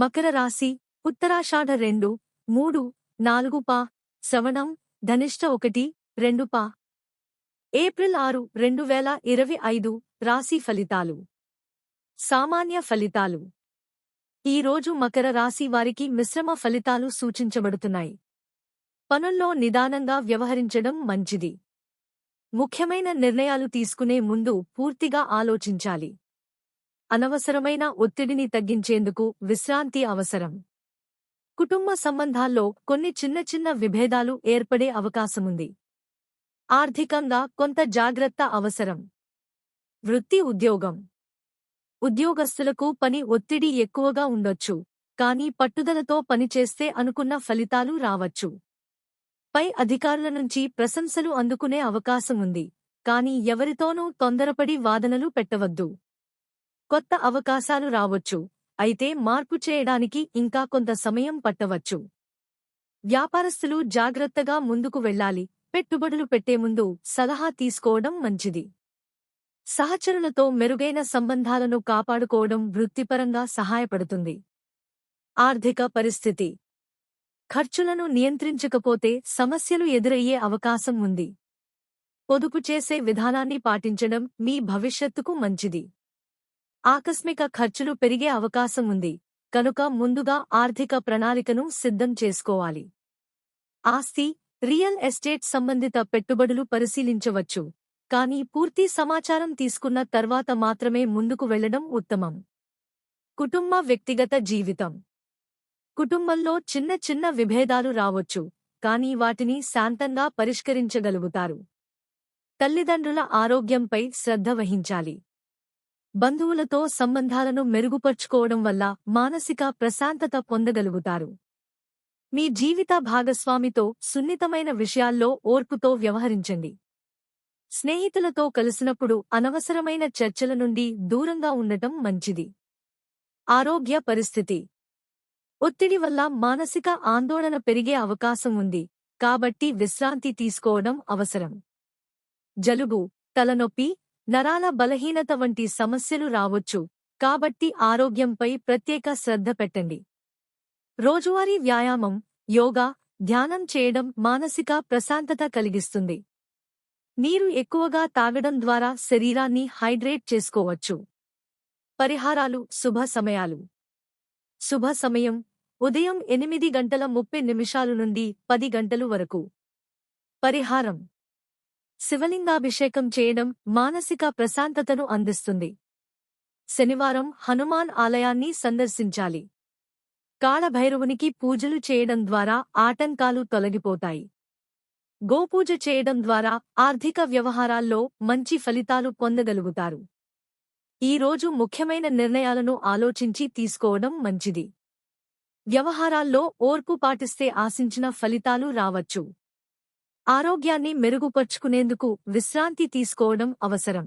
మకర రాశి ఉత్తరాషాఢ 2, 3, 4 పా, శ్రవణం, ధనిష్ట 1, 2 పా. ఏప్రిల్ 6, 2025 రాశి ఫలితాలు. సామాన్య ఫలితాలు. ఈ రోజు మకర రాశి వారికి మిశ్రమ ఫలితాలు సూచించబడుతున్నాయి. పనుల్లో నిదానంగా వ్యవహరించడం మంచిది. ముఖ్యమైన నిర్ణయాలు తీసుకునే ముందు పూర్తిగా ఆలోచించాలి. అనవసరమైన ఒత్తిడిని తగ్గించేందుకు విశ్రాంతి అవసరం. కుటుంబ సంబంధాల్లో కొన్ని చిన్న విభేదాలు ఏర్పడే అవకాశముంది. ఆర్థికంగా కొంత జాగ్రత్త అవసరం. వృత్తి ఉద్యోగం. ఉద్యోగస్తులకు పని ఒత్తిడి ఎక్కువగా ఉండొచ్చు, కానీ పట్టుదలతో పనిచేస్తే అనుకున్న ఫలితాలు రావచ్చు. పై అధికారుల నుంచి ప్రశంసలు అందుకునే అవకాశముంది, కానీ ఎవరితోనూ తొందరపడి వాదనలు పెట్టవద్దు. కొత్త అవకాశాలు రావచ్చు, అయితే మార్పు చేయడానికి ఇంకా కొంత సమయం పట్టవచ్చు. వ్యాపారస్తులు జాగ్రత్తగా ముందుకు వెళ్ళాలి. పెట్టుబడులు పెట్టే ముందు సలహా తీసుకోవడం మంచిది. సహచరులతో మెరుగైన సంబంధాలను కాపాడుకోవడం వృత్తిపరంగా సహాయపడుతుంది. ఆర్థిక పరిస్థితి. ఖర్చులను నియంత్రించకపోతే సమస్యలు ఎదురయ్యే అవకాశం ఉంది. పొదుపు చేసే విధానాన్ని పాటించడం మీ భవిష్యత్తుకు మంచిది. ఆకస్మిక ఖర్చులు పెరిగే అవకాశం ఉంది, కనుక ముందుగా ఆర్థిక ప్రణాళికను సిద్ధం చేసుకోవాలి. ఆస్తి, రియల్ ఎస్టేట్ సంబంధిత పెట్టుబడులు పరిశీలించవచ్చు, కానీ పూర్తి సమాచారం తీసుకున్న తర్వాత మాత్రమే ముందుకు వెళ్లడం ఉత్తమం. కుటుంబ వ్యక్తిగత జీవితం. కుటుంబంలో చిన్న విభేదాలు రావచ్చు, కానీ వాటిని శాంతంగా పరిష్కరించగలుగుతారు. తల్లిదండ్రుల ఆరోగ్యంపై శ్రద్ధ వహించాలి. బంధువులతో సంబంధాలను మెరుగుపర్చుకోవడం వల్ల మానసిక ప్రశాంతత పొందగలుగుతారు. మీ జీవిత భాగస్వామితో సున్నితమైన విషయాల్లో ఓర్పుతో వ్యవహరించండి. స్నేహితులతో కలిసినప్పుడు అనవసరమైన చర్చల నుండి దూరంగా ఉండటం మంచిది. ఆరోగ్య పరిస్థితి. ఒత్తిడి వల్ల మానసిక ఆందోళన పెరిగే అవకాశం ఉంది, కాబట్టి విశ్రాంతి తీసుకోవడం అవసరం. జలుబు, తలనొప్పి, నరాల బలహీనత వంటి సమస్యలు రావచ్చు, కాబట్టి ఆరోగ్యంపై ప్రత్యేక శ్రద్ధ పెట్టండి. రోజువారీ వ్యాయామం, యోగా, ధ్యానం చేయడం మానసిక ప్రశాంతత కలిగిస్తుంది. నీరు ఎక్కువగా తాగడం ద్వారా శరీరాన్ని హైడ్రేట్ చేసుకోవచ్చు. పరిహారాలు. శుభ సమయాలు. శుభ సమయం ఉదయం 8:30 నుండి 10 గంటలు వరకు. పరిహారం. శివలింగాభిషేకం చేయడం మానసిక ప్రశాంతతను అందిస్తుంది. శనివారం హనుమాన్ ఆలయాన్ని సందర్శించాలి. కాళభైరవునికి పూజలు చేయడం ద్వారా ఆటంకాలు తొలగిపోతాయి. గోపూజ చేయడం ద్వారా ఆర్థిక వ్యవహారాల్లో మంచి ఫలితాలు పొందగలుగుతారు. ఈ రోజు ముఖ్యమైన నిర్ణయాలను ఆలోచించి తీసుకోవడం మంచిది. వ్యవహారాల్లో ఓర్పు పాటిస్తే ఆశించిన ఫలితాలు రావచ్చు. ఆరోగ్యాన్ని మెరుగుపర్చుకునేందుకు విశ్రాంతి తీసుకోవడం అవసరం.